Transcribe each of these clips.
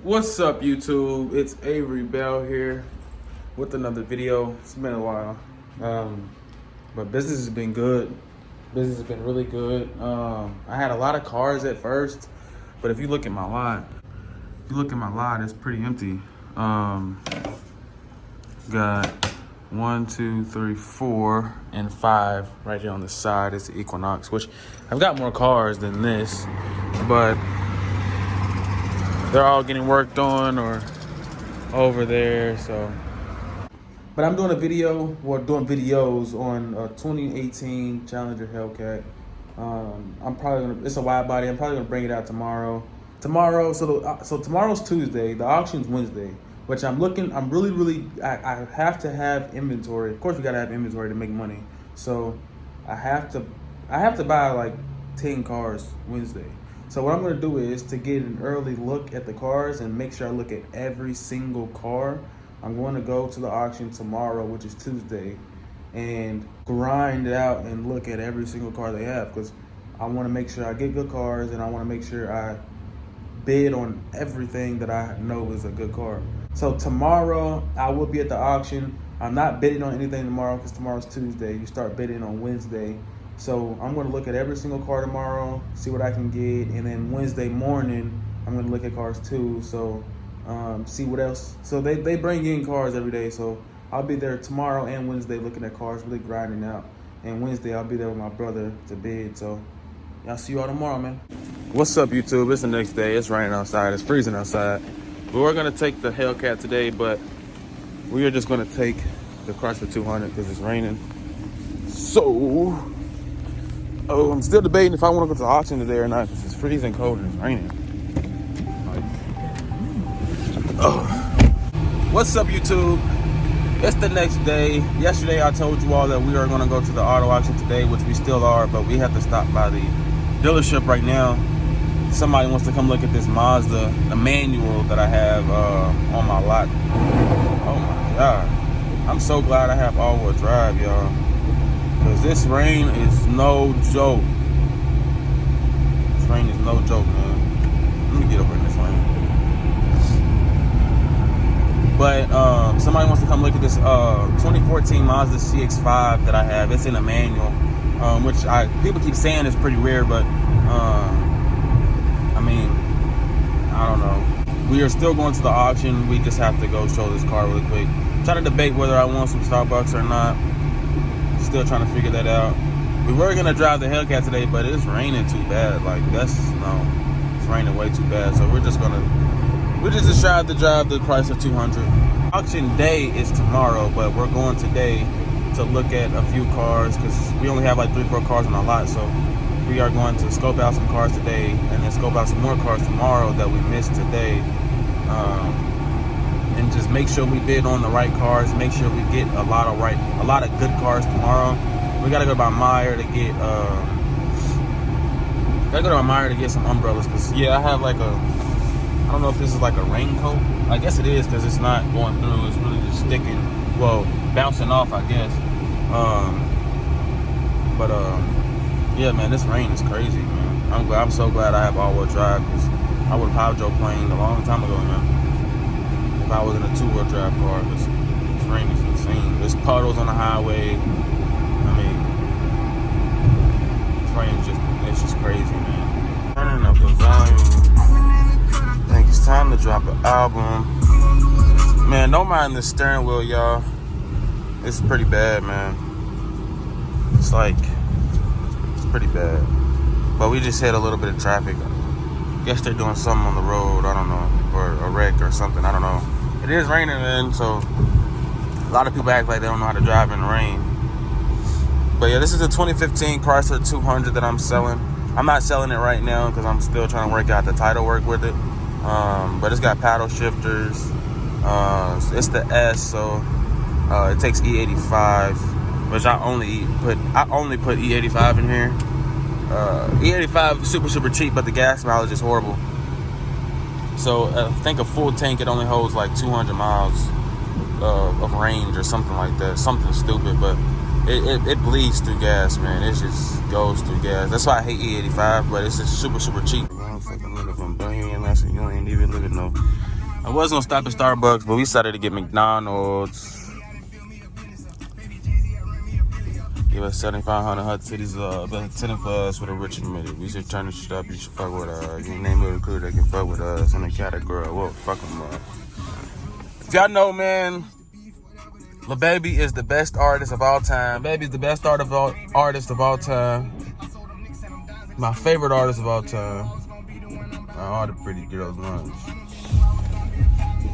What's up, YouTube? It's Avery Bell here with another video. It's been a while, but business has been good. Business has been really good. I had a lot of cars at first, but if you look at my lot, it's pretty empty. Got 1, 2, 3, 4, and 5 right here on the side. It's the Equinox, which I've got more cars than this, but they're all getting worked on or over there, so. But I'm doing a video, doing videos on a 2018 Challenger Hellcat. I'm probably gonna, it's a wide body, I'm probably gonna bring it out tomorrow. So tomorrow's Tuesday, the auction's Wednesday, which I have to have inventory. Of course, we gotta have inventory to make money. So I have to buy like 10 cars Wednesday. So what I'm gonna do is to get an early look at the cars and make sure I look at every single car. I'm going to go to the auction tomorrow, which is Tuesday, and grind it out and look at every single car they have, because I want to make sure I get good cars, and I want to make sure I bid on everything that I know is a good car. So tomorrow I will be at the auction. I'm not bidding on anything tomorrow because tomorrow's Tuesday. You start bidding on Wednesday. So I'm going to look at every single car tomorrow, see what I can get, and then Wednesday morning I'm going to look at cars too. So see what else. So they bring in cars every day. So I'll be there tomorrow and Wednesday looking at cars, really grinding out. And Wednesday I'll be there with my brother to bid. So I'll see you all tomorrow, man. What's up, YouTube? It's the next day. It's raining outside. It's freezing outside. We were gonna take the Hellcat today, but we are just gonna take the Chrysler 200 because it's raining. So, I'm still debating if I want to go to the auction today or not because it's freezing cold and it's raining. What's up, YouTube? It's the next day. Yesterday I told you all that we are going to go to the auto auction today, which we still are, but we have to stop by the dealership right now. Somebody wants to come look at this Mazda, the manual that I have on my lot. Oh my God. I'm so glad I have all-wheel drive, y'all, because this rain is no joke. This rain is no joke, man. Let me get over in this rain. But somebody wants to come look at this 2014 Mazda CX-5 that I have. It's in a manual, which people keep saying is pretty rare, but I mean, I don't know. We are still going to the auction. We just have to go show this car really quick. Trying to debate whether I want some Starbucks or not. Still trying to figure that out. We were gonna drive the Hellcat today, but it's raining too bad. Like it's raining way too bad. So we're just decided to drive the Chrysler 200. Auction day is tomorrow, but we're going today to look at a few cars because we only have like 3-4 cars on our lot. So we are going to scope out some cars today and then scope out some more cars tomorrow that we missed today. And just make sure we bid on the right cars. Make sure we get a lot of good cars tomorrow. We gotta go by Meyer to get some umbrellas because I have like I don't know if this is like a raincoat. I guess it is because it's not going through. It's really just sticking, bouncing off, I guess. Yeah, man, this rain is crazy, man. I'm so glad I have all-wheel drive because I would have hydroplaned a long time ago, man. If I was in a 2-wheel drive car, because this rain is insane. There's puddles on the highway. I mean, this rain is just crazy, man. Turning up the volume. I think it's time to drop an album. Man, don't mind the steering wheel, y'all. It's pretty bad, man. It's pretty bad. But we just hit a little bit of traffic. Guess they're doing something on the road, I don't know, or a wreck or something, I don't know. It is raining, man, so a lot of people act like they don't know how to drive in the rain. But yeah, this is a 2015 Chrysler 200 that I'm selling. I'm not selling it right now because I'm still trying to work out the title work with it. But it's got paddle shifters. It's the S, so it takes E85, which I only put E85 in here. E85 is super cheap, but the gas mileage is horrible. So I think a full tank, it only holds like 200 miles of range or something like that. Something stupid, but it bleeds through gas, man. It just goes through gas. That's why I hate E85, but it's just super cheap. man. So you ain't even living no. I was gonna stop at Starbucks, but we decided to get McDonald's. Give us 7,500 Hut Cities, tenant for us with a rich admitted. We should turn this shit up. You should fuck with us. You name a recruiter that can fuck with us in the category. Well, fuck them up. If y'all know, man, Lil Baby is the best artist of all time. Baby's the best artist of all time. My favorite artist of all time. All the pretty girls lunch.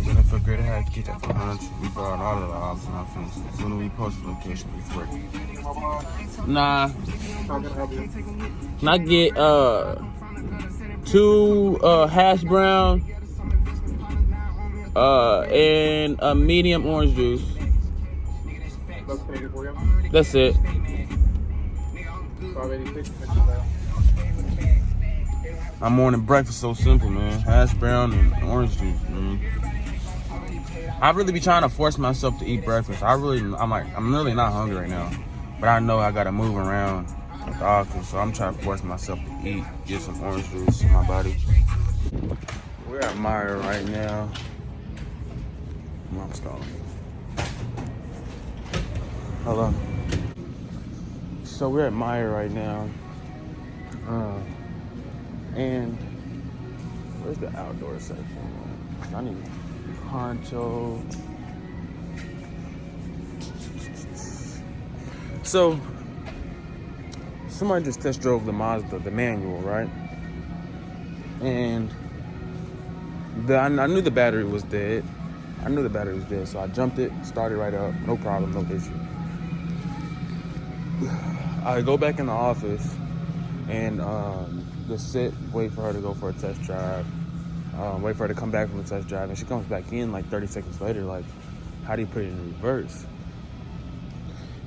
Jennifer Greater had to get that for lunch. We brought all of the options on fences. As soon as we post the location, we working. Nah. Can I get 2 hash brown and a medium orange juice? That's it. My morning breakfast so simple, man. Hash brown and orange juice, man. I really be trying to force myself to eat breakfast. I'm really not hungry right now, but I know I gotta move around at the office, so I'm trying to force myself to eat, get some orange juice in my body. We're at Meyer right now. Mom's calling. Hello. So we're at Meyer right now, and where's the outdoor section? I need poncho. So somebody just test drove the Mazda, the manual, right? And I knew the battery was dead. So I jumped it, started right up, no problem, no issue. I go back in the office and just sit, wait for her to go for a test drive. Wait for her to come back from a test drive, and she comes back in like 30 seconds later, like, how do you put it in reverse?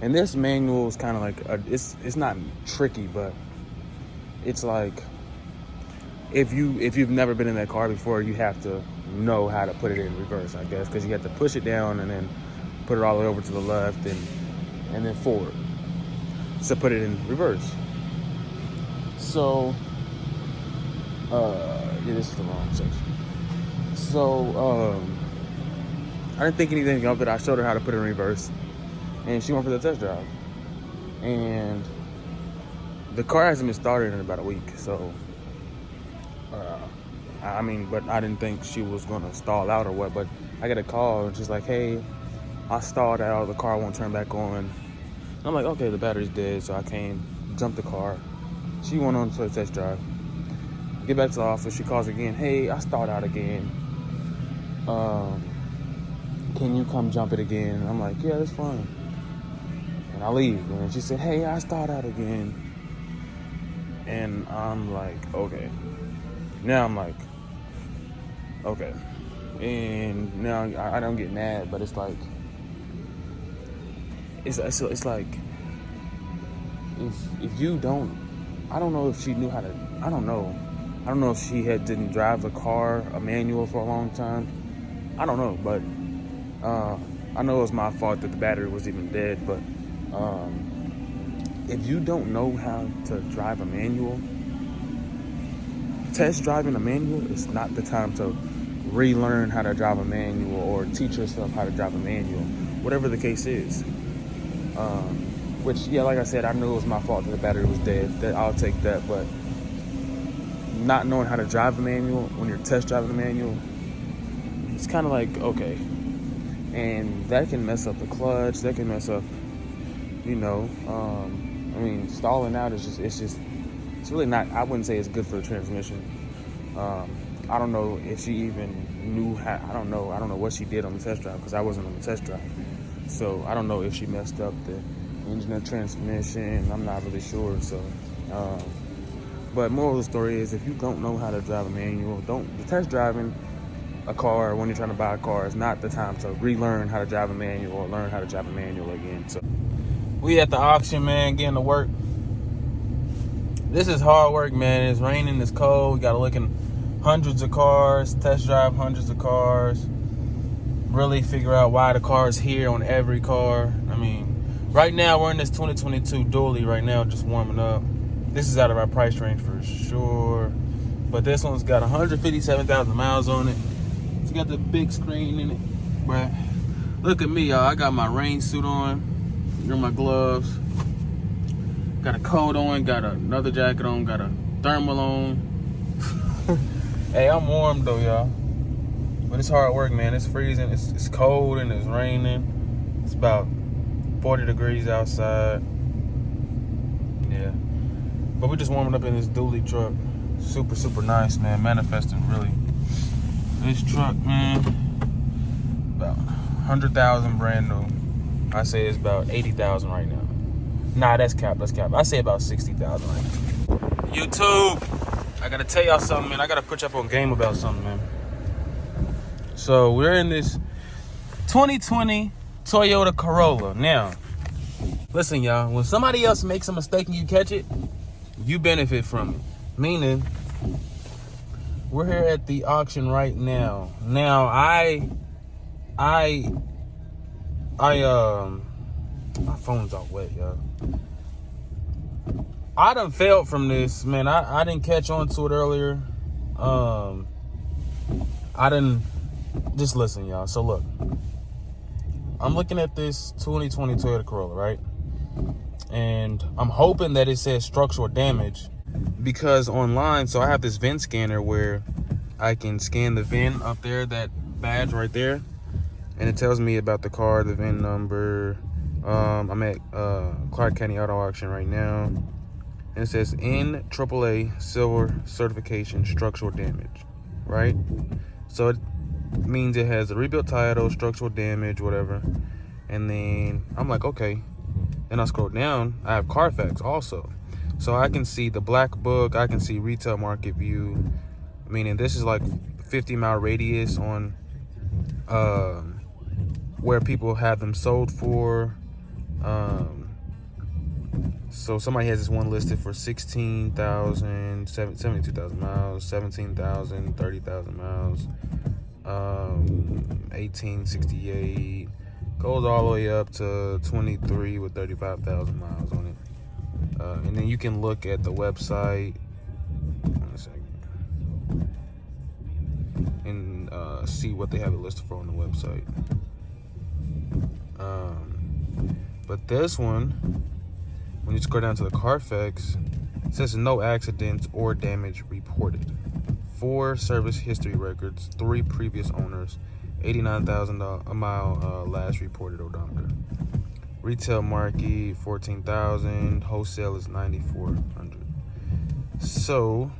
And this manual is kind of like, it's not tricky, but it's like, if you've never been in that car before, you have to know how to put it in reverse, I guess, because you have to push it down and then put it all the way over to the left and then forward to put it in reverse. So, yeah, this is the wrong section. So, I didn't think anything of it. I showed her how to put it in reverse, and she went for the test drive. And the car hasn't been started in about a week, so, but I didn't think she was gonna stall out or what, but I got a call, and she's like, hey, I stalled out, the car won't turn back on. And I'm like, okay, the battery's dead, so I came, jumped the car. She went on to the test drive. Get back to the office, she calls again, hey, I stalled out again. Can you come jump it again? And I'm like, yeah, that's fine. And I leave, and she said, hey, I stalled out again. And I'm like, okay. Now I'm like, okay. And now I don't get mad, but it's like, it's like, if you don't, I don't know if she knew how to, I don't know if she didn't drive a manual for a long time. I don't know, but I know it was my fault that the battery was even dead, but if you don't know how to drive a manual, test driving a manual is not the time to relearn how to drive a manual or teach yourself how to drive a manual, whatever the case is. Which, yeah, like I said, I knew it was my fault that the battery was dead. That I'll take that, but not knowing how to drive a manual when you're test driving a manual, it's kind of like, okay. And that can mess up the clutch. That can mess up, stalling out is it's really not, I wouldn't say it's good for the transmission. I don't know if she even knew how, I don't know what she did on the test drive, because I wasn't on the test drive. So I don't know if she messed up the engine or transmission. I'm not really sure. So, but moral of the story is, if you don't know how to drive a manual, the test driving a car when you're trying to buy a car is not the time to relearn how to drive a manual or learn how to drive a manual again. So we at the auction, man, getting to work. This is hard work, man. It's raining, it's cold. We got to look in hundreds of cars, test drive hundreds of cars, really figure out why the car is here on every car. I mean, right now we're in this 2022 dually right now, just warming up. This is out of our price range for sure. But this one's got 157,000 miles on it. It's got the big screen in it. But look at me, y'all. I got my rain suit on. Got my gloves. Got a coat on. Got another jacket on. Got a thermal on. Hey, I'm warm though, y'all. But it's hard work, man. It's freezing. It's cold and it's raining. It's about 40 degrees outside. Yeah. But we're just warming up in this dually truck. Super, super nice, man. Manifesting, really. This truck, man, about 100,000 brand new. I say it's about 80,000 right now. Nah, that's cap. I say about 60,000 right now. YouTube, I gotta tell y'all something, man. I gotta put you up on game about something, man. So we're in this 2020 Toyota Corolla. Now, listen, y'all. When somebody else makes a mistake and you catch it, you benefit from it. Meaning, we're here at the auction right now. Now, my phone's all wet, y'all. I done failed from this, man. I didn't catch on to it earlier. Just listen, y'all. So look, I'm looking at this 2020 Toyota Corolla, right? And I'm hoping that it says structural damage, because online, so I have this VIN scanner where I can scan the VIN up there, that badge right there, and it tells me about the car, the VIN number. I'm at Clark County Auto Auction right now, and it says N AAA Silver Certification Structural Damage, right? So it means it has a rebuilt title, structural damage, whatever. And then I'm like, okay. Then I scroll down, I have Carfax also. So I can see the black book, I can see retail market view, meaning this is like 50-mile radius on where people have them sold for. So somebody has this one listed for 16,000, 72,000 miles, 17,000, 30,000 miles, 1868, goes all the way up to 23 with 35,000 miles on it. And then you can look at the website, one second, and see what they have it listed for on the website. But this one, when you scroll down to the Carfax, it says no accidents or damage reported. 4 service history records, 3 previous owners, 89,000 a mile last reported odometer. Retail market 14,000, wholesale is 9,400. So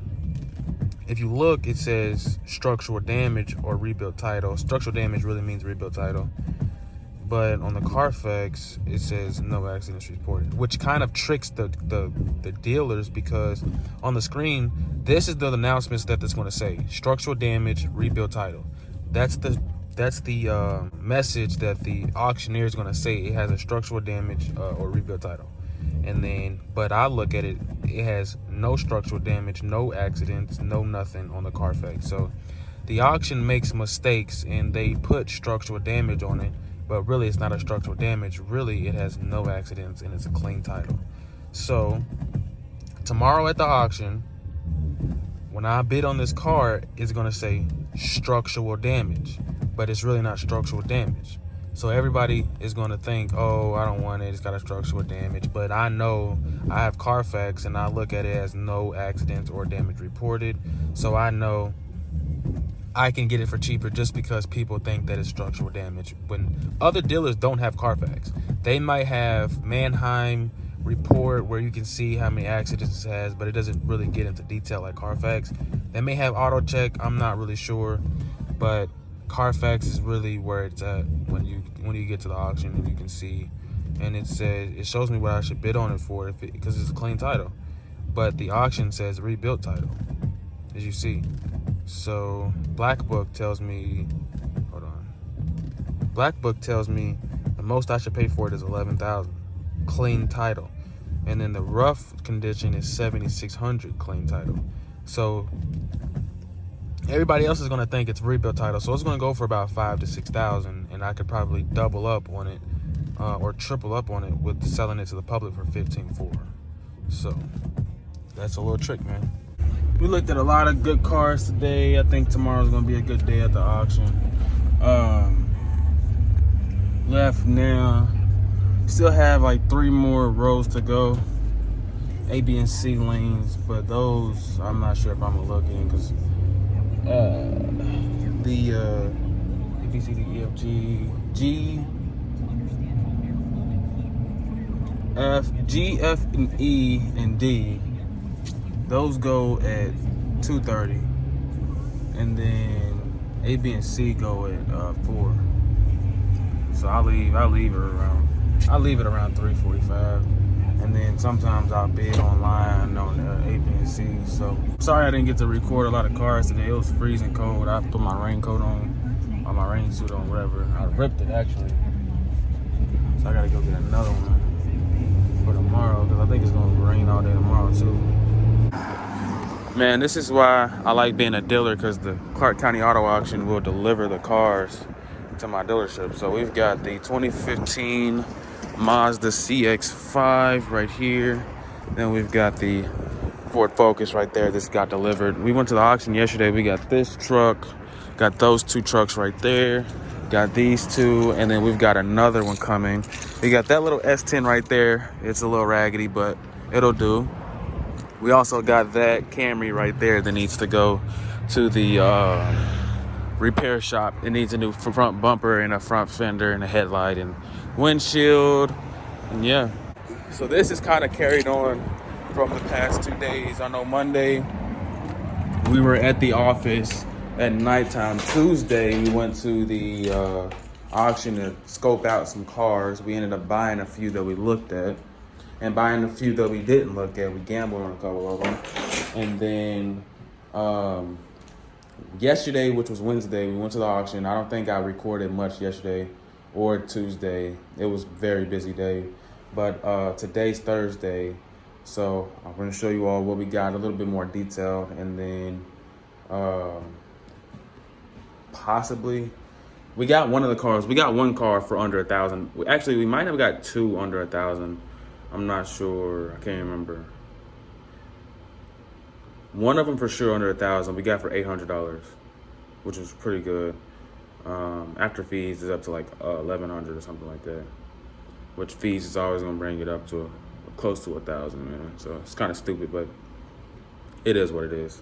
if you look, it says structural damage or rebuilt title. Structural damage really means rebuilt title. But on the Carfax, it says no accidents reported, which kind of tricks the dealers, because on the screen, this is the announcements that it's going to say: structural damage, rebuilt title. That's the message that the auctioneer is going to say. It has a structural damage or rebuilt title. And then, but I look at it, it has no structural damage, no accidents, no nothing on the Carfax. So the auction makes mistakes and they put structural damage on it. But really, it's not a structural damage. Really, it has no accidents and it's a clean title. So tomorrow at the auction, when I bid on this car, it's going to say structural damage, but it's really not structural damage. So everybody is going to think, oh, I don't want it, it's got a structural damage. But I know I have Carfax and I look at it as no accidents or damage reported. So I know I can get it for cheaper just because people think that it's structural damage. When other dealers don't have Carfax, they might have Mannheim report where you can see how many accidents it has, but it doesn't really get into detail like Carfax. They may have auto check, I'm not really sure, but Carfax is really where it's at when you get to the auction, and you can see, and it shows me what I should bid on it for because it's a clean title. But the auction says rebuilt title, as you see. So Black Book tells me, Black Book tells me the most I should pay for it is 11,000, clean title, and then the rough condition is 7,600, clean title. So everybody else is going to think it's rebuilt title, so it's going to go for about 5,000 to 6,000, and I could probably double up on it or triple up on it with selling it to the public for 15,400. So that's a little trick, man. We looked at a lot of good cars today. I think tomorrow's gonna be a good day at the auction. Left now. Still have like 3 more rows to go. A, B, and C lanes, but those I'm not sure if I'm gonna look in because the A, B, C, D, E, F, G, F, and E, and D. Those go at 2:30, and then A, B, and C go at 4. So I leave it around 3:45, and then sometimes I'll bid online on A, B, and C. So sorry I didn't get to record a lot of cars today. It was freezing cold. I put my raincoat on, or my rain suit on, whatever. I ripped it actually, so I gotta go get another one for tomorrow because I think it's gonna rain all day tomorrow too. Man, this is why I like being a dealer, because the Clark County Auto Auction will deliver the cars to my dealership. So we've got the 2015 Mazda CX-5 right here. Then we've got the Ford Focus right there. This got delivered. We went to the auction yesterday. We got this truck, got those 2 trucks right there, got these 2, and then we've got another one coming. We got that little S10 right there. It's a little raggedy, but it'll do. We also got that Camry right there that needs to go to the repair shop. It needs a new front bumper and a front fender and a headlight and windshield, and yeah. So this is kind of carried on from the past 2 days. I know Monday we were at the office at nighttime. Tuesday we went to the auction to scope out some cars. We ended up buying a few that we looked at, and buying a few that we didn't look at. We gambled on a couple of them. And then yesterday, which was Wednesday, we went to the auction. I don't think I recorded much yesterday or Tuesday. It was a very busy day. But today's Thursday, so I'm going to show you all what we got, a little bit more detailed. And then possibly, we got one of the cars. We got one car for under 1,000. Actually, we might have got 2 under 1,000. I'm not sure. I can't remember. One of them for sure under 1,000. We got for $800, which was pretty good. After fees is up to like 1,100 or something like that. Which fees is always gonna bring it up to close to 1,000, man. So it's kind of stupid, but it is what it is.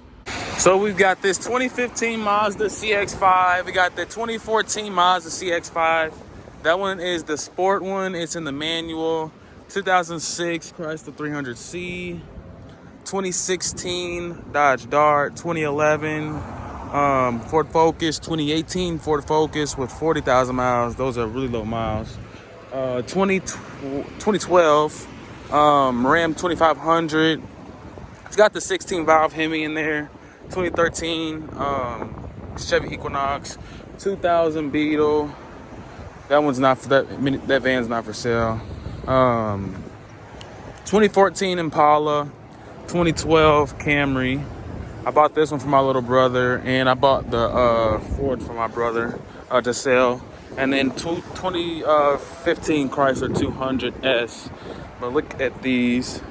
So we've got this 2015 Mazda CX-5. We got the 2014 Mazda CX-5. That one is the sport one. It's in the manual. 2006 Chrysler 300C, 2016 Dodge Dart, 2011 Ford Focus, 2018 Ford Focus with 40,000 miles. Those are really low miles. 2012 Ram 2500. It's got the 16 valve Hemi in there. 2013 Chevy Equinox, 2000 Beetle. That one's not for that van's not for sale. 2014 Impala, 2012 Camry. I bought this one for my little brother, and I bought the Ford for my brother to sell. And then 2015 Chrysler 200S. But look at these.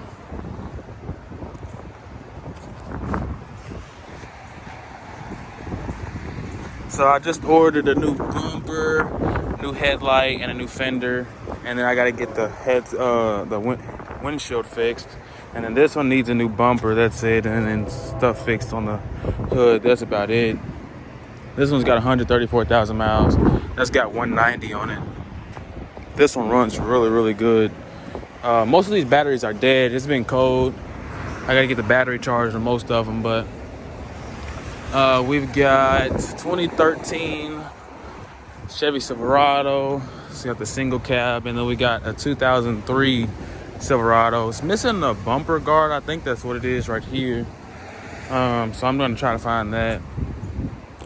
So I just ordered a new bumper, new headlight, and a new fender, and then I gotta get the windshield fixed, and then this one needs a new bumper. That's it, and then stuff fixed on the hood. That's about it. This one's got 134,000 miles. That's got 190 on it. This one runs really good. Most of these batteries are dead. It's been cold. I gotta get the battery charged on most of them, but we've got 2013 Chevy Silverado. It's got the single cab, and then we got a 2003 Silverado. It's missing the bumper guard. I think that's what it is right here. So I'm gonna try to find that.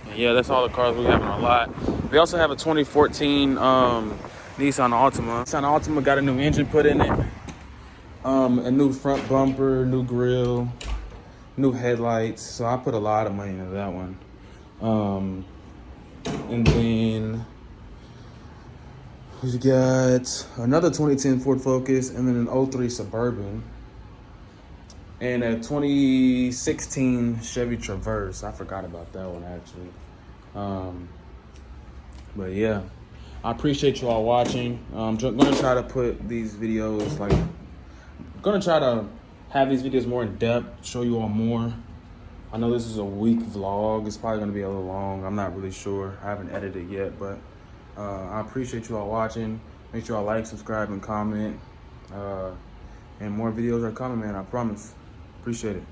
And yeah, that's all the cars we have in our lot. We also have a 2014 Nissan Altima. Nissan Altima got a new engine put in it. A new front bumper, new grille, new headlights. So I put a lot of money into that one. And then we've got another 2010 Ford Focus, and then an 03 Suburban. and a 2016 Chevy Traverse. I forgot about that one actually. But yeah, I appreciate you all watching. I'm gonna try to put these videos gonna try to have these videos more in depth, show you all more. I know this is a week vlog. It's probably gonna be a little long. I'm not really sure. I haven't edited yet, but I appreciate you all watching. Make sure y'all like, subscribe, and comment. And more videos are coming, man. I promise. Appreciate it.